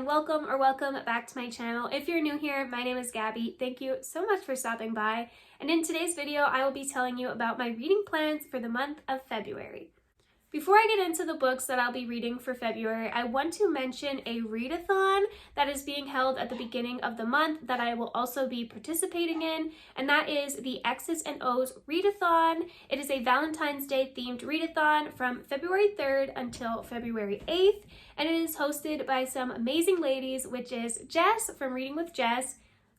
and welcome back to my channel. If you're new here, my name is Gabby. Thank you so much for stopping by. And in today's video, I will be telling you about my reading plans for the month of February. Before I get into the books that I'll be reading for February, I want to mention a readathon that is being held at the beginning of the month that I will also be participating in, and that is the X's and O's readathon. It is a Valentine's Day themed readathon from February 3rd until February 8th, and it is hosted by some amazing ladies, which is Jess from Reading with Jess,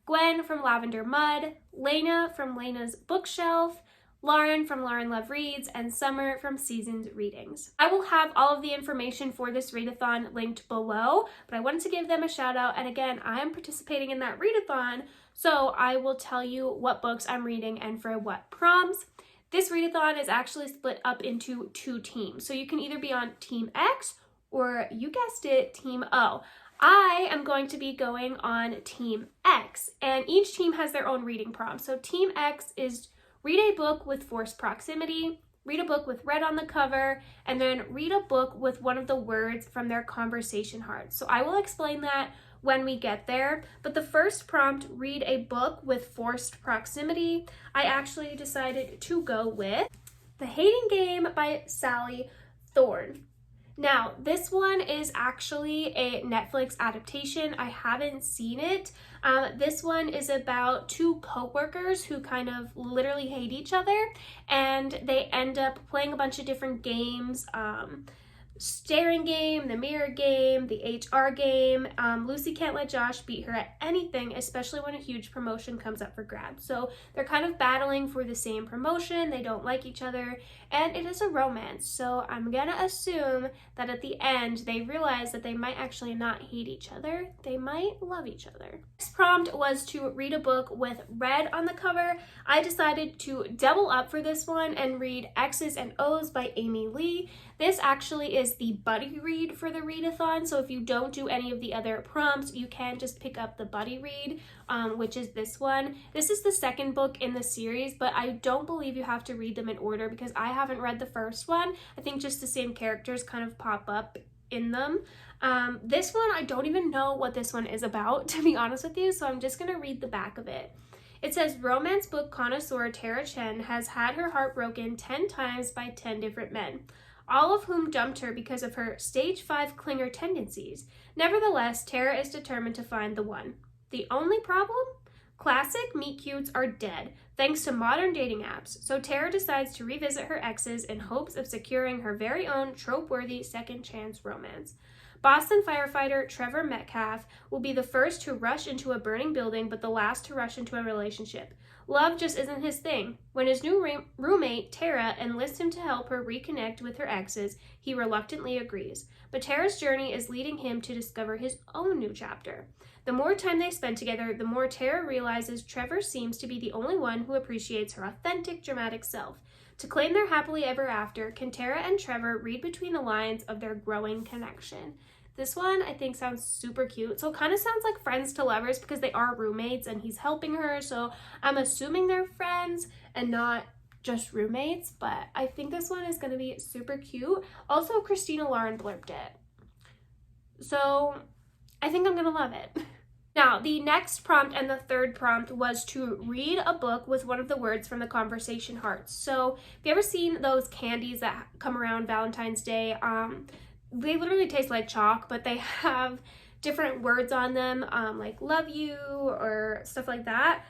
Gwen from Lavender Mud, Lena from Lena's Bookshelf, Lauren from Lauren Love Reads, and Summer from Seasoned Readings. I will have all of the information for this readathon linked below, but I wanted to give them a shout out, and again, I am participating in that readathon, so I will tell you what books I'm reading and for what prompts. This readathon is actually split up into two teams, so you can either be on Team X or, you guessed it, Team O. I am going to be going on Team X, and each team has their own reading prompt. So Team X is read a book with forced proximity, read a book with red on the cover, and then read a book with one of the words from their conversation hearts. So I will explain that when we get there. But the first prompt, read a book with forced proximity, I actually decided to go with The Hating Game by Sally Thorne. Now, this one is actually a Netflix adaptation. I haven't seen it. This one is about two co-workers who kind of literally hate each other, and they end up playing a bunch of different games. Staring game, the mirror game, the HR game. Lucy can't let Josh beat her at anything, especially when a huge promotion comes up for grabs. So they're kind of battling for the same promotion. They don't like each other, and it is a romance. So I'm gonna assume that at the end they realize that they might actually not hate each other. They might love each other. This prompt was to read a book with red on the cover. I decided to double up for this one and read X's and O's by Amy Lee. This actually is the buddy read for the readathon, so if you don't do any of the other prompts, you can just pick up the buddy read, which is this one. This is the second book in the series, but I don't believe you have to read them in order because I haven't read the first one. I think just the same characters kind of pop up in them. This one, I don't even know what this one is about, to be honest with you, so I'm just gonna read the back of it. It says, romance book connoisseur Tara Chen has had her heart broken 10 times by 10 different men, all of whom dumped her because of her stage 5 clinger tendencies. Nevertheless, Tara is determined to find the one. The only problem? Classic meet-cutes are dead, thanks to modern dating apps, so Tara decides to revisit her exes in hopes of securing her very own trope-worthy second chance romance. Boston firefighter Trevor Metcalf will be the first to rush into a burning building, but the last to rush into a relationship. Love just isn't his thing. When his new roommate, Tara, enlists him to help her reconnect with her exes, he reluctantly agrees. But Tara's journey is leading him to discover his own new chapter. The more time they spend together, the more Tara realizes Trevor seems to be the only one who appreciates her authentic, dramatic self. To claim their happily ever after, can Tara and Trevor read between the lines of their growing connection? This one I think sounds super cute. So it kind of sounds like friends to lovers because they are roommates and he's helping her. So I'm assuming they're friends and not just roommates, but I think this one is going to be super cute. Also, Christina Lauren blurbed it. So I think I'm going to love it. Now, the next prompt and the third prompt was to read a book with one of the words from the conversation hearts. So have you ever seen those candies that come around Valentine's Day? They literally taste like chalk, but they have different words on them, like love you or stuff like that.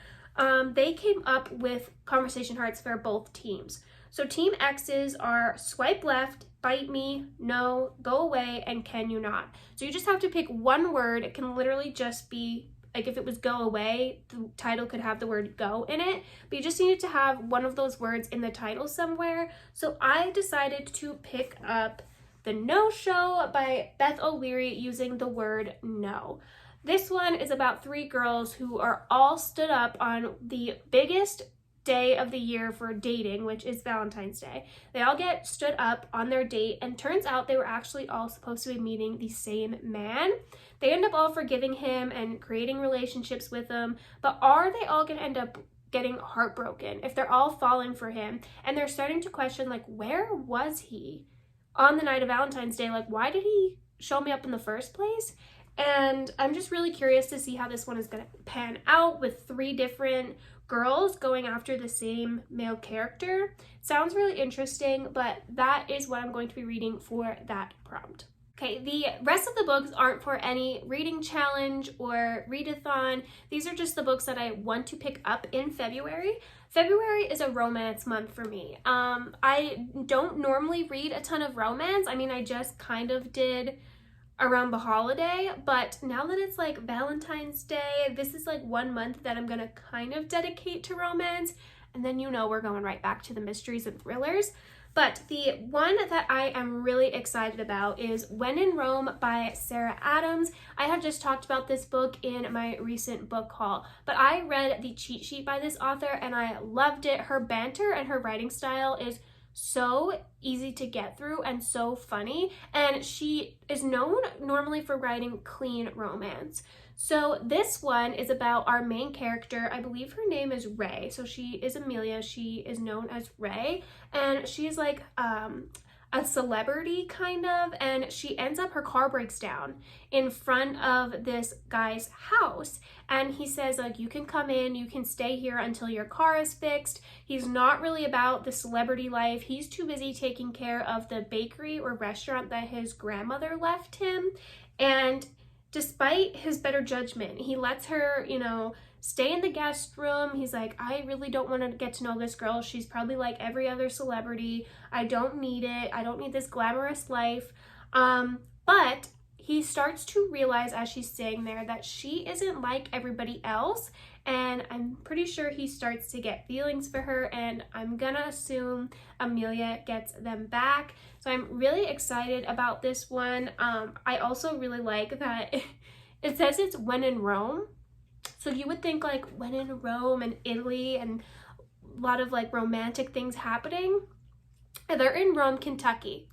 They came up with conversation hearts for both teams. So Team X's are swipe left, bite me, no, go away, and can you not. So you just have to pick one word. It can literally just be, like if it was go away, the title could have the word go in it, but you just needed to have one of those words in the title somewhere. So I decided to pick up The No Show by Beth O'Leary using the word no. This one is about 3 girls who are all stood up on the biggest day of the year for dating, which is Valentine's Day. They all get stood up on their date, and turns out they were actually all supposed to be meeting the same man. They end up all forgiving him and creating relationships with him, but are they all gonna end up getting heartbroken if they're all falling for him? And they're starting to question, like, where was he on the night of Valentine's Day? Like, why did he show me up in the first place? And I'm just really curious to see how this one is going to pan out with 3 different girls going after the same male character. Sounds really interesting, but that is what I'm going to be reading for that prompt. Okay, the rest of the books aren't for any reading challenge or readathon. These are just the books that I want to pick up in February. February is a romance month for me. I don't normally read a ton of romance. I mean, I just kind of did around the holiday, but now that it's like Valentine's Day, this is like one month that I'm gonna kind of dedicate to romance, and then we're going right back to the mysteries and thrillers. But the one that I am really excited about is When in Rome by Sarah Adams. I have just talked about this book in my recent book haul, but I read the cheat sheet by this author and I loved it. Her banter and her writing style is so easy to get through and so funny, and she is known normally for writing clean romance. So this one is about our main character. I believe her name is Ray. So she is Amelia. She is known as Ray, and she's like a celebrity kind of, and she ends up, her car breaks down in front of this guy's house, and he says, like, you can come in, you can stay here until your car is fixed. He's not really about the celebrity life. He's too busy taking care of the bakery or restaurant that his grandmother left him. And despite his better judgment, he lets her, stay in the guest room. He's like, I really don't want to get to know this girl. She's probably like every other celebrity. I don't need it. I don't need this glamorous life. But he starts to realize as she's staying there that she isn't like everybody else. And I'm pretty sure he starts to get feelings for her, and I'm gonna assume Amelia gets them back. So I'm really excited about this one. I also really like that it says it's When in Rome. So you would think like When in Rome and Italy and a lot of like romantic things happening. They're in Rome, Kentucky.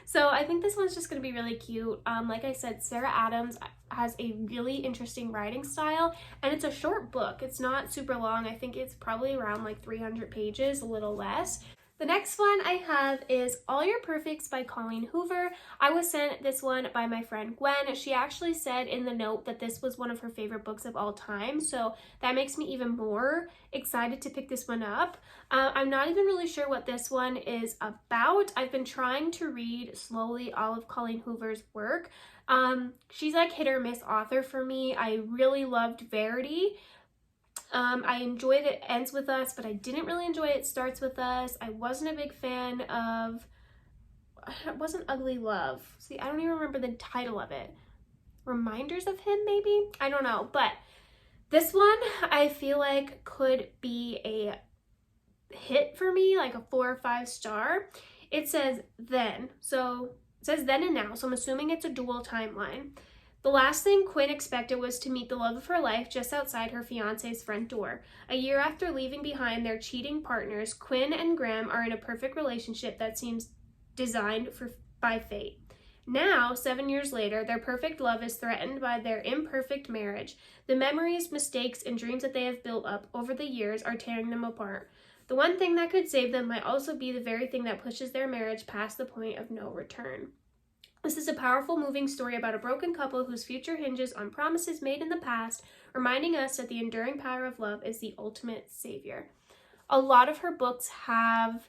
So I think this one's just going to be really cute. Like I said, Sarah Adams has a really interesting writing style, and it's a short book. It's not super long. I think it's probably around like 300 pages, a little less. The next one I have is All Your Perfects by Colleen Hoover. I was sent this one by my friend Gwen. She actually said in the note that this was one of her favorite books of all time, so that makes me even more excited to pick this one up. I'm not even really sure what this one is about. I've been trying to read slowly all of Colleen Hoover's work. She's like hit or miss author for me. I really loved Verity. I enjoyed It Ends With Us, but I didn't really enjoy It Starts With Us. I wasn't a big fan of, it wasn't Ugly Love. See, I don't even remember the title of it. Reminders of Him, maybe? I don't know. But this one, I feel like could be a hit for me, like a 4 or 5 star. It says then. So it says then and now. So I'm assuming it's a dual timeline. The last thing Quinn expected was to meet the love of her life just outside her fiancé's front door. A year after leaving behind their cheating partners, Quinn and Graham are in a perfect relationship that seems designed by fate. Now, 7 years later, their perfect love is threatened by their imperfect marriage. The memories, mistakes, and dreams that they have built up over the years are tearing them apart. The one thing that could save them might also be the very thing that pushes their marriage past the point of no return. This is a powerful, moving story about a broken couple whose future hinges on promises made in the past, reminding us that the enduring power of love is the ultimate savior. A lot of her books have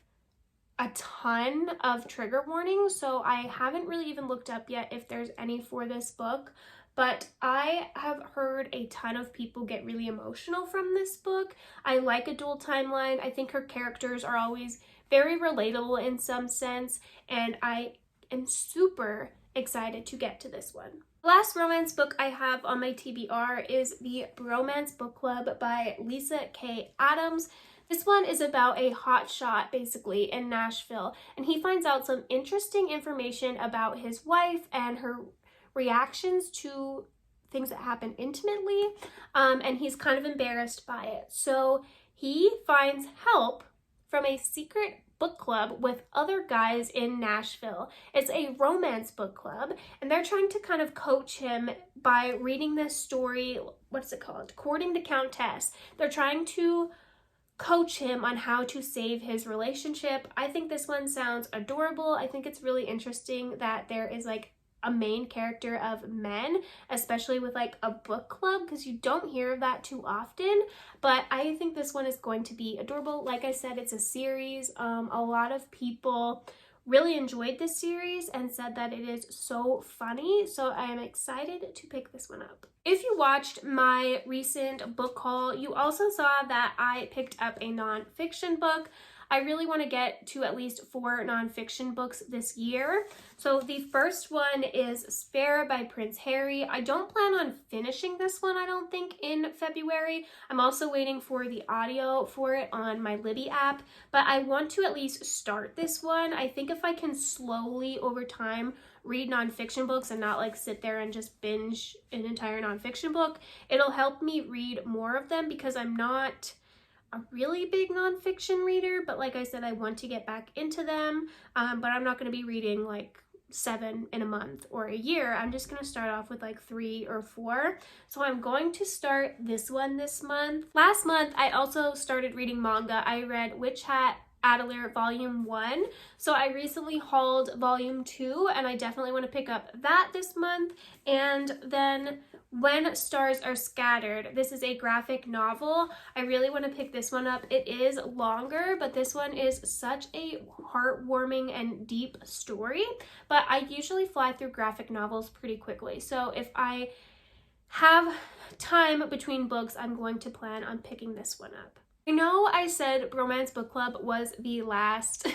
a ton of trigger warnings, so I haven't really even looked up yet if there's any for this book, but I have heard a ton of people get really emotional from this book. I like a dual timeline. I think her characters are always very relatable in some sense, and I am super excited to get to this one. The last romance book I have on my TBR is the Bromance Book Club by Lisa K. Adams. This one is about a hotshot, basically, in Nashville, and he finds out some interesting information about his wife and her reactions to things that happen intimately, and he's kind of embarrassed by it. So he finds help from a secret book club with other guys in Nashville. It's a romance book club, and they're trying to kind of coach him by reading this story. What's it called? Courting the Countess. They're trying to coach him on how to save his relationship. I think this one sounds adorable. I think it's really interesting that there is like a main character of men, especially with like a book club, because you don't hear of that too often. But I think this one is going to be adorable. Like I said, it's a series. A lot of people really enjoyed this series and said that it is so funny, so I am excited to pick this one up. If you watched my recent book haul, you also saw that I picked up a nonfiction book. I really want to get to at least 4 nonfiction books this year. So the first one is Spare by Prince Harry. I don't plan on finishing this one, I don't think, in February. I'm also waiting for the audio for it on my Libby app, but I want to at least start this one. I think if I can slowly over time read nonfiction books and not like sit there and just binge an entire nonfiction book, it'll help me read more of them, because I'm not a really big nonfiction reader, but like I said, I want to get back into them, but I'm not going to be reading like 7 in a month or a year. I'm just going to start off with like 3 or 4. So I'm going to start this one this month. Last month, I also started reading manga. I read Witch Hat Adler Volume 1. So I recently hauled Volume 2, and I definitely want to pick up that this month. And then When Stars Are Scattered. This is a graphic novel. I really want to pick this one up. It is longer, but this one is such a heartwarming and deep story. But I usually fly through graphic novels pretty quickly. So if I have time between books, I'm going to plan on picking this one up. I know I said Romance Book Club was the last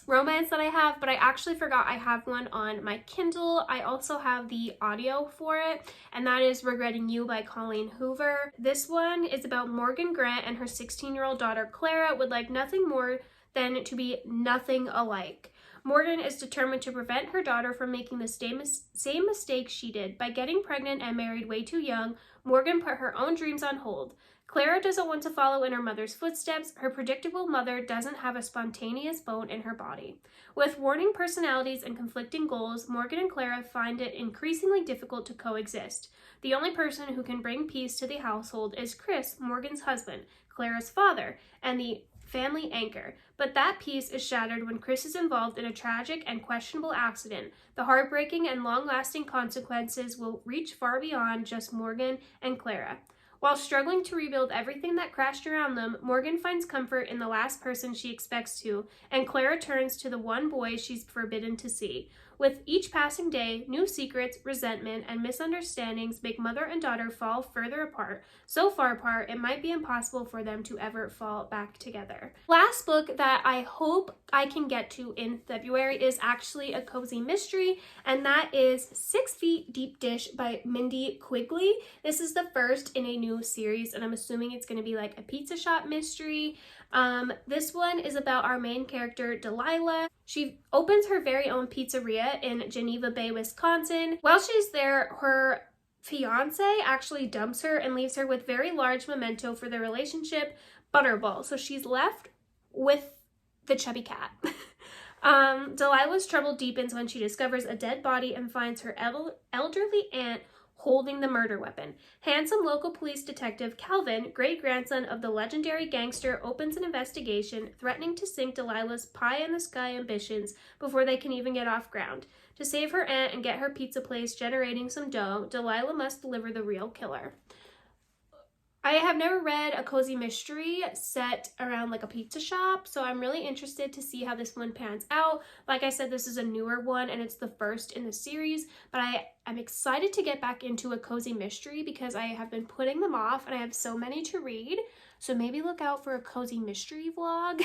romance that I have, but I actually forgot I have one on my Kindle. I also have the audio for it, and that is Regretting You by Colleen Hoover. This one is about Morgan Grant and her 16-year-old daughter Clara would like nothing more than to be nothing alike. Morgan is determined to prevent her daughter from making the same mistake she did. By getting pregnant and married way too young, Morgan put her own dreams on hold. Clara doesn't want to follow in her mother's footsteps. Her predictable mother doesn't have a spontaneous bone in her body. With warring personalities and conflicting goals, Morgan and Clara find it increasingly difficult to coexist. The only person who can bring peace to the household is Chris, Morgan's husband, Clara's father, and the family anchor. But that peace is shattered when Chris is involved in a tragic and questionable accident. The heartbreaking and long-lasting consequences will reach far beyond just Morgan and Clara. While struggling to rebuild everything that crashed around them, Morgan finds comfort in the last person she expects to, and Clara turns to the one boy she's forbidden to see. With each passing day, new secrets, resentment, and misunderstandings make mother and daughter fall further apart, so far apart it might be impossible for them to ever fall back together. Last book that I hope I can get to in February is actually a cozy mystery, and that is 6 Feet Deep Dish by Mindy Quigley. This is the first in a new series, and I'm assuming it's going to be like a pizza shop mystery. This one is about our main character, Delilah. She opens her very own pizzeria in Geneva Bay, Wisconsin. While she's there, her fiance actually dumps her and leaves her with very large memento for their relationship, Butterball. So she's left with the chubby cat. Delilah's trouble deepens when she discovers a dead body and finds her elderly aunt holding the murder weapon. Handsome local police detective Calvin, great-grandson of the legendary gangster, opens an investigation threatening to sink Delilah's pie-in-the-sky ambitions before they can even get off ground. To save her aunt and get her pizza place generating some dough, Delilah must deliver the real killer. I have never read a cozy mystery set around like a pizza shop, so I'm really interested to see how this one pans out. Like I said, this is a newer one and it's the first in the series, but I'm excited to get back into a cozy mystery because I have been putting them off and I have so many to read. So maybe look out for a cozy mystery vlog.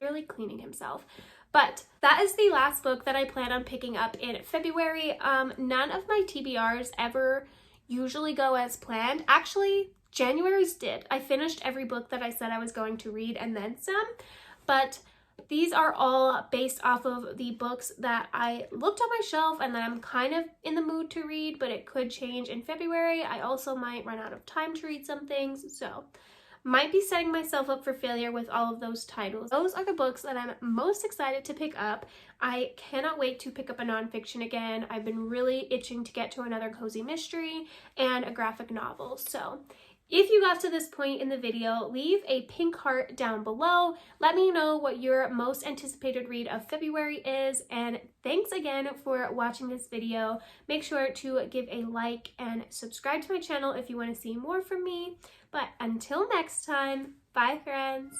Really cleaning himself. But that is the last book that I plan on picking up in February. None of my TBRs ever usually go as planned. Actually, January's did. I finished every book that I said I was going to read and then some, but these are all based off of the books that I looked on my shelf and that I'm kind of in the mood to read, but it could change in February. I also might run out of time to read some things, so might be setting myself up for failure with all of those titles. Those are the books that I'm most excited to pick up. I cannot wait to pick up a nonfiction again. I've been really itching to get to another cozy mystery and a graphic novel, so If you got to this point in the video, leave a pink heart down below. Let me know what your most anticipated read of February is, and thanks again for watching this video. Make sure to give a like and subscribe to my channel if you want to see more from me. But until next time, bye friends!